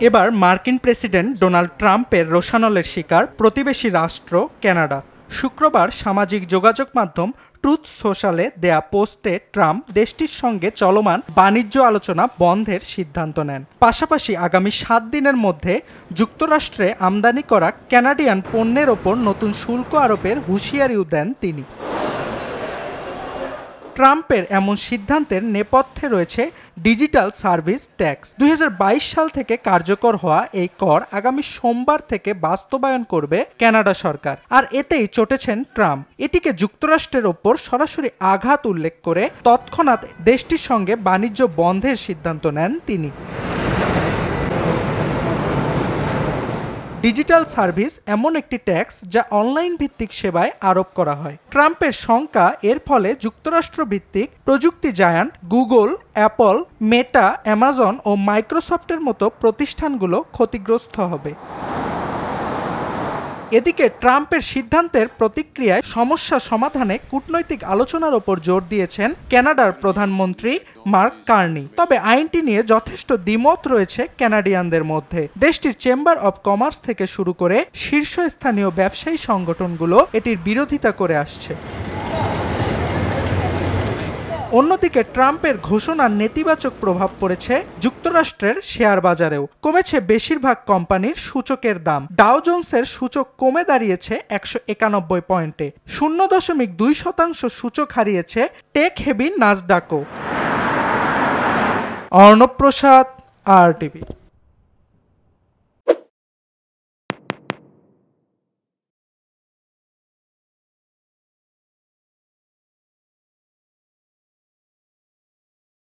এবার মার্কিন president Donald ট্রাম্পের রোষানলের শিকার প্রতিবেশী রাষ্ট্র কানাডা। শুক্রবার সামাজিক যোগাযোগ মাধ্যম ট্রুথ সোশ্যালে দেয়া পোস্টে ট্রাম্প দেশটির সঙ্গে চলমান বাণিজ্য আলোচনা বন্ধের সিদ্ধান্ত নেন। পাশাপাশি আগামী 7 দিনের মধ্যে যুক্তরাষ্ট্রে আমদানি করা কানাডিয়ান পণ্যের ওপর নতুন শুল্ক আরোপের হুঁশিয়ারিও দেন তিনি। ট্রাম্পের এমন সিদ্ধান্তের নেপথ্যে রয়েছে ডিজিটাল সার্ভিস ট্যাক্স। 2022 সাল থেকে কার্যকর হওয়া এই কর আগামী সোমবার থেকে বাস্তবায়ন করবে কানাডা সরকার। আর এতেই চটেছেন ট্রাম্প। এটিকে যুক্তরাষ্ট্রের ওপর সরাসরি আঘাত উল্লেখ করে তৎক্ষণাৎ দেশটির সঙ্গে বাণিজ্য বন্ধের সিদ্ধান্ত নেন তিনি। ডিজিটাল সার্ভিস এমন একটি ট্যাক্স যা অনলাইন ভিত্তিক সেবায় আরোপ করা হয়। ট্রাম্পের শঙ্কা এর ফলে যুক্তরাষ্ট্র ভিত্তিক প্রযুক্তি জায়ান্ট গুগল, অ্যাপল, মেটা, অ্যামাজন ও মাইক্রোসফটের মতো প্রতিষ্ঠানগুলো ক্ষতিগ্রস্ত হবে। এদিকে ট্রাম্পের সিদ্ধান্তের প্রতিক্রিয়ায় সমস্যা সমাধানে কূটনৈতিক আলোচনার ওপর জোর দিয়েছেন কানাডার প্রধানমন্ত্রী মার্ক কার্নি। তবে আইনটি নিয়ে যথেষ্ট দ্বিমত রয়েছে কানাডিয়ানদের মধ্যে। দেশটির চেম্বার অব কমার্স থেকে শুরু করে শীর্ষস্থানীয় ব্যবসায়ী সংগঠনগুলো এটির বিরোধিতা করে আসছে। অন্যদিকে ট্রাম্পের ঘোষণার নেতিবাচক প্রভাব পড়েছে যুক্তরাষ্ট্রের শেয়ার বাজারেও। কমেছে বেশিরভাগ কোম্পানির সূচকের দাম। ডাও জোন্সের সূচক কমে দাঁড়িয়েছে 191 পয়েন্টে। 0.2% সূচক হারিয়েছে টেক হেভি নাসডাকও। অর্ণব প্রসাদ, RTV।